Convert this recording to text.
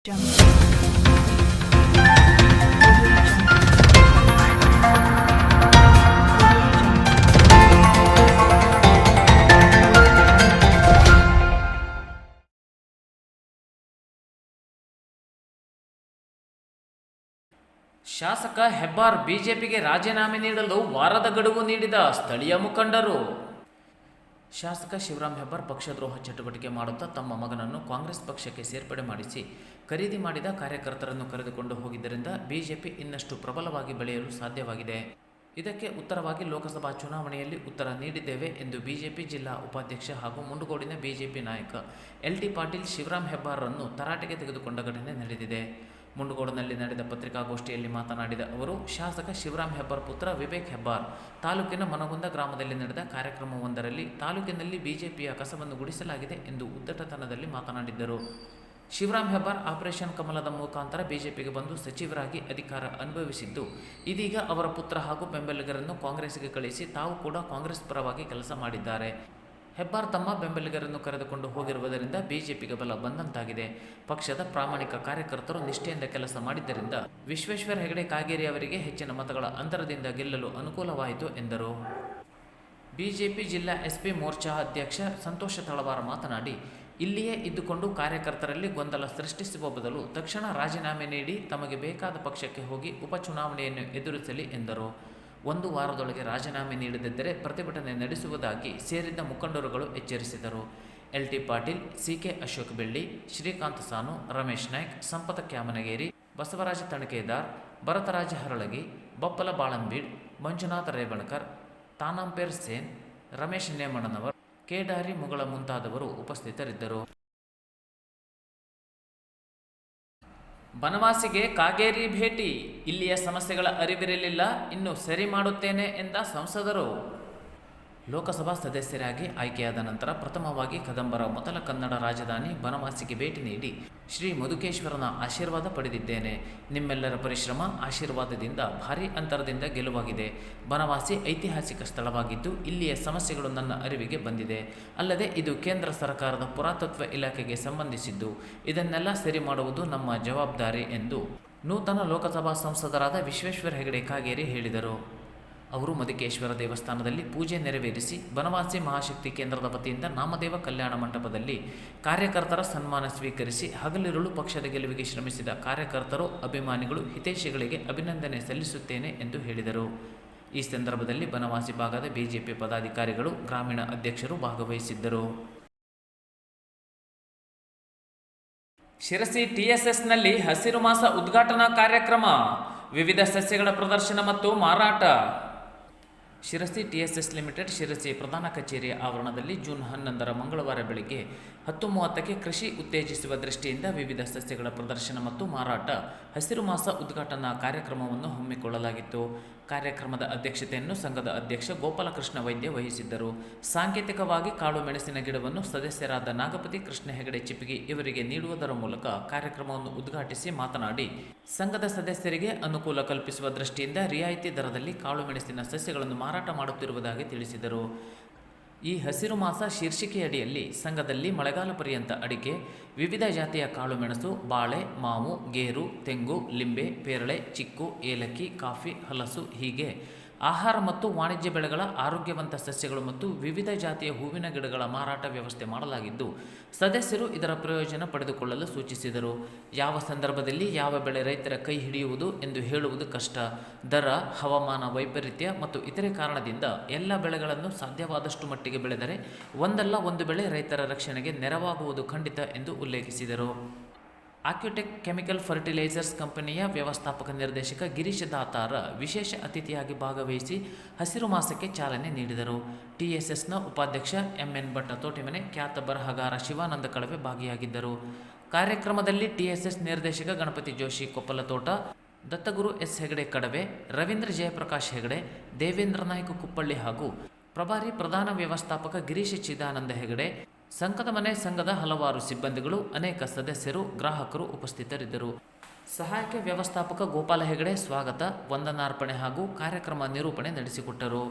ಶಾಸಕ ಹೆಬ್ಬಾರ್ ಬಿಜೆಪಿಗೆ ರಾಜೀನಾಮೆ ನೀಡಲು ವಾರದ ಗಡುವು ನೀಡಿದ ಸ್ಥಳೀಯ ಮುಖಂಡರು. ಶಾಸಕ ಶಿವರಾಮ್ ಹೆಬ್ಬಾರ್ ಪಕ್ಷದ್ರೋಹ ಚಟುವಟಿಕೆ ಮಾಡುತ್ತಾ ತಮ್ಮ ಮಗನನ್ನು ಕಾಂಗ್ರೆಸ್ ಪಕ್ಷಕ್ಕೆ ಸೇರ್ಪಡೆ ಮಾಡಿಸಿ ಖರೀದಿ ಮಾಡಿದ ಕಾರ್ಯಕರ್ತರನ್ನು ಕರೆದುಕೊಂಡು ಹೋಗಿದ್ದರಿಂದ ಬಿಜೆಪಿ ಇನ್ನಷ್ಟು ಪ್ರಬಲವಾಗಿ ಬೆಳೆಯಲು ಸಾಧ್ಯವಾಗಿದೆ. ಇದಕ್ಕೆ ಉತ್ತರವಾಗಿ ಲೋಕಸಭಾ ಚುನಾವಣೆಯಲ್ಲಿ ಉತ್ತರ ನೀಡಿದ್ದೇವೆ ಎಂದು ಬಿಜೆಪಿ ಜಿಲ್ಲಾ ಉಪಾಧ್ಯಕ್ಷ ಹಾಗೂ ಮುಂಡಗೋಡಿನ ಬಿಜೆಪಿ ನಾಯಕ LT ಪಾಟೀಲ್ ಶಿವರಾಮ್ ಹೆಬ್ಬಾರ್ರನ್ನು ತರಾಟೆಗೆ ತೆಗೆದುಕೊಂಡ ಘಟನೆ ನಡೆದಿದೆ. ಮುಂಡಗೋಡಿನಲ್ಲಿ ನಡೆದ ಪತ್ರಿಕಾಗೋಷ್ಠಿಯಲ್ಲಿ ಮಾತನಾಡಿದ ಅವರು, ಶಾಸಕ ಶಿವರಾಮ್ ಹೆಬ್ಬಾರ್ ಪುತ್ರ ವಿವೇಕ್ ಹೆಬ್ಬಾರ್ ತಾಲೂಕಿನ ಮನಗುಂದ ಗ್ರಾಮದಲ್ಲಿ ನಡೆದ ಕಾರ್ಯಕ್ರಮವೊಂದರಲ್ಲಿ ತಾಲೂಕಿನಲ್ಲಿ ಬಿಜೆಪಿಯ ಕಸವನ್ನು ಗುಡಿಸಲಾಗಿದೆ ಎಂದು ಉದ್ದಟತನದಲ್ಲಿ ಮಾತನಾಡಿದ್ದರು. ಶಿವರಾಮ್ ಹೆಬ್ಬಾರ್ ಆಪರೇಷನ್ ಕಮಲದ ಮುಖಾಂತರ ಬಿಜೆಪಿಗೆ ಬಂದು ಸಚಿವರಾಗಿ ಅಧಿಕಾರ ಅನುಭವಿಸಿದ್ದು, ಇದೀಗ ಅವರ ಪುತ್ರ ಹಾಗೂ ಬೆಂಬಲಿಗರನ್ನು ಕಾಂಗ್ರೆಸ್ಗೆ ಕಳಿಸಿ ತಾವು ಕೂಡ ಕಾಂಗ್ರೆಸ್ ಪರವಾಗಿ ಕೆಲಸ ಮಾಡಿದ್ದಾರೆ. ಹೆಬ್ಬಾರ್ ತಮ್ಮ ಬೆಂಬಲಿಗರನ್ನು ಕರೆದುಕೊಂಡು ಹೋಗಿರುವುದರಿಂದ ಬಿಜೆಪಿಗೆ ಬಲ ಬಂದಂತಾಗಿದೆ. ಪಕ್ಷದ ಪ್ರಾಮಾಣಿಕ ಕಾರ್ಯಕರ್ತರು ನಿಷ್ಠೆಯಿಂದ ಕೆಲಸ ಮಾಡಿದ್ದರಿಂದ ವಿಶ್ವೇಶ್ವರ ಹೆಗಡೆ ಕಾಗೇರಿ ಅವರಿಗೆ ಹೆಚ್ಚಿನ ಮತಗಳ ಅಂತರದಿಂದ ಗೆಲ್ಲಲು ಅನುಕೂಲವಾಯಿತು ಎಂದರು. ಬಿಜೆಪಿ ಜಿಲ್ಲಾ SP ಮೋರ್ಚಾ ಅಧ್ಯಕ್ಷ ಸಂತೋಷ ತಳವಾರ ಮಾತನಾಡಿ, ಇಲ್ಲಿಯೇ ಇದ್ದುಕೊಂಡು ಕಾರ್ಯಕರ್ತರಲ್ಲಿ ಗೊಂದಲ ಸೃಷ್ಟಿಸುವ ಬದಲು ತಕ್ಷಣ ರಾಜೀನಾಮೆ ನೀಡಿ ತಮಗೆ ಬೇಕಾದ ಪಕ್ಷಕ್ಕೆ ಹೋಗಿ ಉಪಚುನಾವಣೆಯನ್ನು ಎದುರಿಸಲಿ ಎಂದರು. 1 ವಾರದೊಳಗೆ ರಾಜೀನಾಮೆ ನೀಡದಿದ್ದರೆ ಪ್ರತಿಭಟನೆ ನಡೆಸುವುದಾಗಿ ಸೇರಿದ್ದ ಮುಖಂಡರುಗಳು ಎಚ್ಚರಿಸಿದರು. LT ಪಾಟೀಲ್, CK ಅಶೋಕ್ ಬೆಳ್ಳಿ, ಶ್ರೀಕಾಂತ್ ಸಾನು, ರಮೇಶ್ ನಾಯ್ಕ್, ಸಂಪತ ಕ್ಯಾಮನಗೇರಿ, ಬಸವರಾಜ ತಣಕೇದಾರ್, ಭರತರಾಜ ಹರಳಗಿ, ಬಪ್ಪಲ ಬಾಳಂಬೀಡ್, ಮಂಜುನಾಥ ರೇವಣಕರ್, ತಾನಾಂಪೇರ್ ಸೇನ್, ರಮೇಶ್ ನೇಮಣ್ಣನವರ್, ಕೇಡಾರಿ ಮುಗಳ ಮುಂತಾದವರು ಉಪಸ್ಥಿತರಿದ್ದರು. ಬನವಾಸಿಗೆ ಕಾಗೇರಿ ಭೇಟಿ, ಇಲ್ಲಿಯ ಸಮಸ್ಯೆಗಳ ಅರಿವಿರಲಿಲ್ಲ, ಇನ್ನು ಸರಿ ಮಾಡುತ್ತೇನೆ ಎಂದ ಸಂಸದರು. ಲೋಕಸಭಾ ಸದಸ್ಯರಾಗಿ ಆಯ್ಕೆಯಾದ ನಂತರ ಪ್ರಥಮವಾಗಿ ಕದಂಬರ ಮೊದಲ ಕನ್ನಡ ರಾಜಧಾನಿ ಬನವಾಸಿಗೆ ಭೇಟಿ ನೀಡಿ ಶ್ರೀ ಮಧುಕೇಶ್ವರನ ಆಶೀರ್ವಾದ ಪಡೆದಿದ್ದೇನೆ. ನಿಮ್ಮೆಲ್ಲರ ಪರಿಶ್ರಮ, ಆಶೀರ್ವಾದದಿಂದ ಭಾರೀ ಅಂತರದಿಂದ ಗೆಲುವಾಗಿದೆ. ಬನವಾಸಿ ಐತಿಹಾಸಿಕ ಸ್ಥಳವಾಗಿದ್ದು ಇಲ್ಲಿಯ ಸಮಸ್ಯೆಗಳು ನನ್ನ ಅರಿವಿಗೆ ಬಂದಿದೆ. ಅಲ್ಲದೆ ಇದು ಕೇಂದ್ರ ಸರ್ಕಾರದ ಪುರಾತತ್ವ ಇಲಾಖೆಗೆ ಸಂಬಂಧಿಸಿದ್ದು, ಇದನ್ನೆಲ್ಲ ಸರಿ ಮಾಡುವುದು ನಮ್ಮ ಜವಾಬ್ದಾರಿ ಎಂದು ನೂತನ ಲೋಕಸಭಾ ಸಂಸದರಾದ ವಿಶ್ವೇಶ್ವರ ಹೆಗಡೆ ಕಾಗೇರಿ ಹೇಳಿದರು. ಅವರು ಮಧುಕೇಶ್ವರ ದೇವಸ್ಥಾನದಲ್ಲಿ ಪೂಜೆ ನೆರವೇರಿಸಿ ಬನವಾಸಿ ಮಹಾಶಕ್ತಿ ಕೇಂದ್ರದ ವತಿಯಿಂದ ನಾಮದೇವ ಕಲ್ಯಾಣ ಮಂಟಪದಲ್ಲಿ ಕಾರ್ಯಕರ್ತರ ಸನ್ಮಾನ ಸ್ವೀಕರಿಸಿ ಹಗಲಿರುಳು ಪಕ್ಷದ ಗೆಲುವಿಗೆ ಶ್ರಮಿಸಿದ ಕಾರ್ಯಕರ್ತರು, ಅಭಿಮಾನಿಗಳು, ಹಿತೈಷಿಗಳಿಗೆ ಅಭಿನಂದನೆ ಸಲ್ಲಿಸುತ್ತೇನೆ ಎಂದು ಹೇಳಿದರು. ಈ ಸಂದರ್ಭದಲ್ಲಿ ಬನವಾಸಿ ಭಾಗದ ಬಿಜೆಪಿ ಪದಾಧಿಕಾರಿಗಳು, ಗ್ರಾಮೀಣ ಅಧ್ಯಕ್ಷರು ಭಾಗವಹಿಸಿದ್ದರು. ಶಿರಸಿ TSSನಲ್ಲಿ ಹಸಿರು ಮಾಸ ಉದ್ಘಾಟನಾ ಕಾರ್ಯಕ್ರಮ, ವಿವಿಧ ಸಸ್ಯಗಳ ಪ್ರದರ್ಶನ ಮತ್ತು ಮಾರಾಟ. ಶಿರಸಿ TSS ಲಿಮಿಟೆಡ್ ಶಿರಸಿ ಪ್ರಧಾನ ಕಚೇರಿಯ ಆವರಣದಲ್ಲಿ ಜೂನ್ 11 ಮಂಗಳವಾರ ಬೆಳಗ್ಗೆ 10:30ಕ್ಕೆ ಕೃಷಿ ಉತ್ತೇಜಿಸುವ ದೃಷ್ಟಿಯಿಂದ ವಿವಿಧ ಸಸ್ಯಗಳ ಪ್ರದರ್ಶನ ಮತ್ತು ಮಾರಾಟ ಹಸಿರು ಮಾಸ ಉದ್ಘಾಟನಾ ಕಾರ್ಯಕ್ರಮವನ್ನು ಹಮ್ಮಿಕೊಳ್ಳಲಾಗಿತ್ತು. ಕಾರ್ಯಕ್ರಮದ ಅಧ್ಯಕ್ಷತೆಯನ್ನು ಸಂಘದ ಅಧ್ಯಕ್ಷ ಗೋಪಾಲಕೃಷ್ಣ ವೈದ್ಯ ವಹಿಸಿದ್ದರು. ಸಾಂಕೇತಿಕವಾಗಿ ಕಾಳು ಮೆಣಸಿನ ಗಿಡವನ್ನು ಸದಸ್ಯರಾದ ನಾಗಪತಿ, ಕೃಷ್ಣ ಹೆಗಡೆ ಚಿಪ್ಪಿಗಿ ಇವರಿಗೆ ನೀಡುವುದರ ಮೂಲಕ ಕಾರ್ಯಕ್ರಮವನ್ನು ಉದ್ಘಾಟಿಸಿ ಮಾತನಾಡಿ, ಸಂಘದ ಸದಸ್ಯರಿಗೆ ಅನುಕೂಲ ಕಲ್ಪಿಸುವ ದೃಷ್ಟಿಯಿಂದ ರಿಯಾಯಿತಿ ದರದಲ್ಲಿ ಕಾಳು ಮೆಣಸಿನ ಸಸ್ಯಗಳನ್ನು ಮಾರಾಟ ಮಾಡುತ್ತಿರುವುದಾಗಿ ತಿಳಿಸಿದರು. ಈ ಹಸಿರು ಮಾಸ ಶೀರ್ಷಿಕೆಯಡಿಯಲ್ಲಿ ಸಂಘದಲ್ಲಿ ಮಳೆಗಾಲ ಪರ್ಯಂತ ಅಡಿಕೆ, ವಿವಿಧ ಜಾತಿಯ ಕಾಳುಮೆಣಸು, ಬಾಳೆ, ಮಾವು, ಗೇರು, ತೆಂಗು, ಲಿಂಬೆ, ಪೇರಳೆ, ಚಿಕ್ಕು, ಏಲಕ್ಕಿ, ಕಾಫಿ, ಹಲಸು ಹೀಗೆ ಆಹಾರ ಮತ್ತು ವಾಣಿಜ್ಯ ಬೆಳೆಗಳ ಆರೋಗ್ಯವಂತ ಸಸ್ಯಗಳು ಮತ್ತು ವಿವಿಧ ಜಾತಿಯ ಹೂವಿನ ಗಿಡಗಳ ಮಾರಾಟ ವ್ಯವಸ್ಥೆ ಮಾಡಲಾಗಿದ್ದು, ಸದಸ್ಯರು ಇದರ ಪ್ರಯೋಜನ ಪಡೆದುಕೊಳ್ಳಲು ಸೂಚಿಸಿದರು. ಯಾವ ಸಂದರ್ಭದಲ್ಲಿ ಯಾವ ಬೆಳೆ ರೈತರ ಕೈ ಹಿಡಿಯುವುದು ಎಂದು ಹೇಳುವುದು ಕಷ್ಟ. ದರ, ಹವಾಮಾನ ವೈಪರೀತ್ಯ ಮತ್ತು ಇತರೆ ಕಾರಣದಿಂದ ಎಲ್ಲ ಬೆಳೆಗಳನ್ನು ಸಾಧ್ಯವಾದಷ್ಟು ಮಟ್ಟಿಗೆ ಬೆಳೆದರೆ ಒಂದಲ್ಲ ಒಂದು ಬೆಳೆ ರೈತರ ರಕ್ಷಣೆಗೆ ನೆರವಾಗುವುದು ಖಂಡಿತ ಎಂದು ಉಲ್ಲೇಖಿಸಿದರು. ಆಕ್ಯುಟೆಕ್ ಕೆಮಿಕಲ್ ಫರ್ಟಿಲೈಸರ್ಸ್ ಕಂಪನಿಯ ವ್ಯವಸ್ಥಾಪಕ ನಿರ್ದೇಶಕ ಗಿರೀಶ್ ದಾತಾರ ವಿಶೇಷ ಅತಿಥಿಯಾಗಿ ಭಾಗವಹಿಸಿ ಹಸಿರು ಮಾಸಕ್ಕೆ ಚಾಲನೆ ನೀಡಿದರು. TSSನ ಉಪಾಧ್ಯಕ್ಷ MN ಭಟ್ ತೋಟಿಮನೆ, ಖ್ಯಾತ ಬರಹಗಾರ ಶಿವಾನಂದ ಕಳವೆ ಭಾಗಿಯಾಗಿದ್ದರು. ಕಾರ್ಯಕ್ರಮದಲ್ಲಿ TSS ನಿರ್ದೇಶಕ ಗಣಪತಿ ಜೋಶಿ ಕೊಪ್ಪಲತೋಟ, ದತ್ತಗುರು S ಹೆಗಡೆ ಕಡವೆ, ರವೀಂದ್ರ ಜಯಪ್ರಕಾಶ್ ಹೆಗಡೆ, ದೇವೇಂದ್ರ ನಾಯ್ಕ ಕುಪ್ಪಳ್ಳಿ ಹಾಗೂ ಪ್ರಭಾರಿ ಪ್ರಧಾನ ವ್ಯವಸ್ಥಾಪಕ ಗಿರೀಶ್ ಚಿದಾನಂದ ಹೆಗಡೆ, ಸಂಕದ ಮನೆ ಸಂಘದ ಹಲವಾರು ಸಿಬ್ಬಂದಿಗಳು, ಅನೇಕ ಸದಸ್ಯರು, ಗ್ರಾಹಕರು ಉಪಸ್ಥಿತರಿದ್ದರು. ಸಹಾಯಕ ವ್ಯವಸ್ಥಾಪಕ ಗೋಪಾಲ ಹೆಗಡೆ ಸ್ವಾಗತ, ವಂದನಾರ್ಪಣೆ ಹಾಗೂ ಕಾರ್ಯಕ್ರಮ ನಿರೂಪಣೆ ನಡೆಸಿಕೊಟ್ಟರು.